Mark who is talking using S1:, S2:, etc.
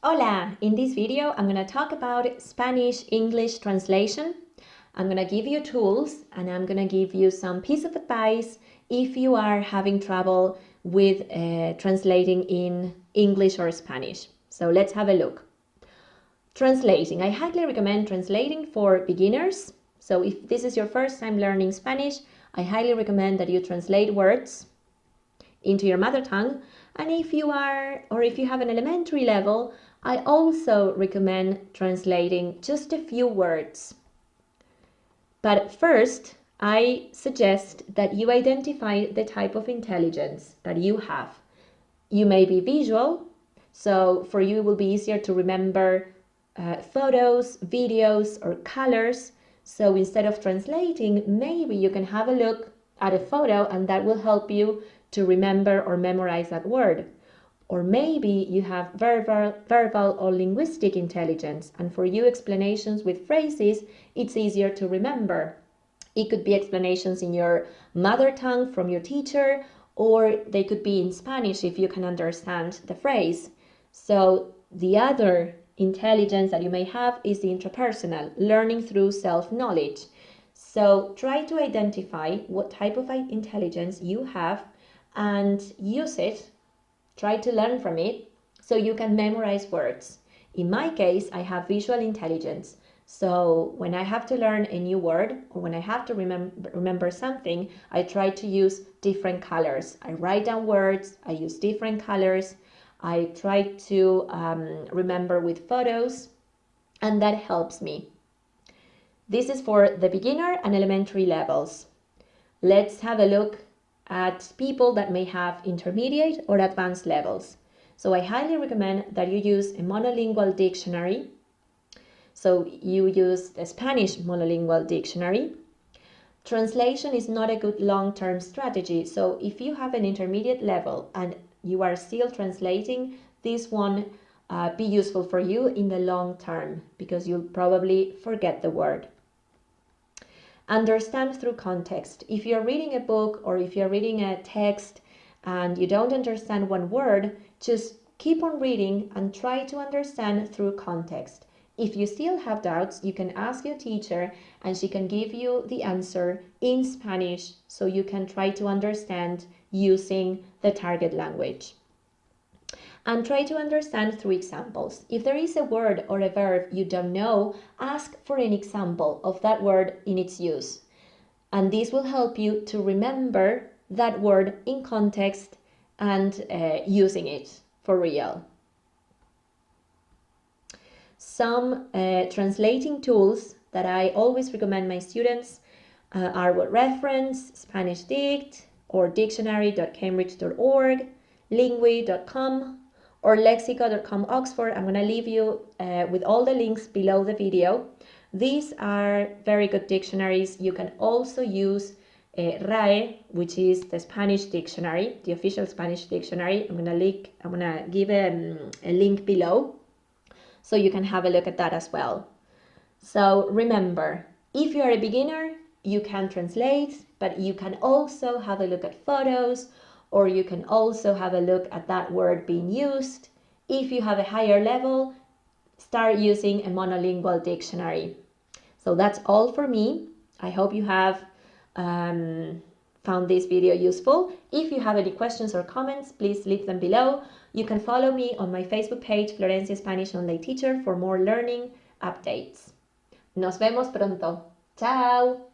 S1: Hola! In this video, I'm going to talk about Spanish-English translation. I'm going to give you tools and I'm going to give you some piece of advice if you are having trouble with translating in English or Spanish. So let's have a look. Translating. I highly recommend translating for beginners. So if this is your first time learning Spanish, I highly recommend that you translate words into your mother tongue. And if you have an elementary level, I also recommend translating just a few words. But first, I suggest that you identify the type of intelligence that you have. You may be visual, so for you it will be easier to remember photos, videos, or colors. So instead of translating, maybe you can have a look at a photo and that will help you to remember or memorize that word. Or maybe you have verbal or linguistic intelligence, and for you explanations with phrases, it's easier to remember. It could be explanations in your mother tongue from your teacher, or they could be in Spanish if you can understand the phrase. So the other intelligence that you may have is the intrapersonal, learning through self-knowledge. So try to identify what type of intelligence you have and use it. Try to learn from it so you can memorize words. In my case, I have visual intelligence. So when I have to learn a new word or when I have to remember something, I try to use different colors. I write down words, I use different colors. I try to remember with photos, and that helps me. This is for the beginner and elementary levels. Let's have a look at people that may have intermediate or advanced levels. So I highly recommend that you use a monolingual dictionary. So you use the Spanish monolingual dictionary. Translation is not a good long-term strategy. So if you have an intermediate level and you are still translating, this won't be useful for you in the long term because you'll probably forget the word. Understand through context. If you're reading a book or if you're reading a text and you don't understand one word, just keep on reading and try to understand through context. If you still have doubts, you can ask your teacher and she can give you the answer in Spanish so you can try to understand using the target language. And try to understand through examples. If there is a word or a verb you don't know, ask for an example of that word in its use. And this will help you to remember that word in context and using it for real. Some translating tools that I always recommend my students are Reference, Spanish Dict, or dictionary.cambridge.org, lingui.com, or lexico.com Oxford. I'm going to leave you with all the links below the video. These are very good dictionaries. You can also use RAE, which is the Spanish dictionary, the official Spanish dictionary. I'm going to give a link below so you can have a look at that as well. So remember, if you are a beginner, you can translate, but you can also have a look at photos, or you can also have a look at that word being used. If you have a higher level, start using a monolingual dictionary. So that's all for me. I hope you have found this video useful. If you have any questions or comments, please leave them below. You can follow me on my Facebook page, Florencia Spanish Online Teacher, for more learning updates. Nos vemos pronto. Chao.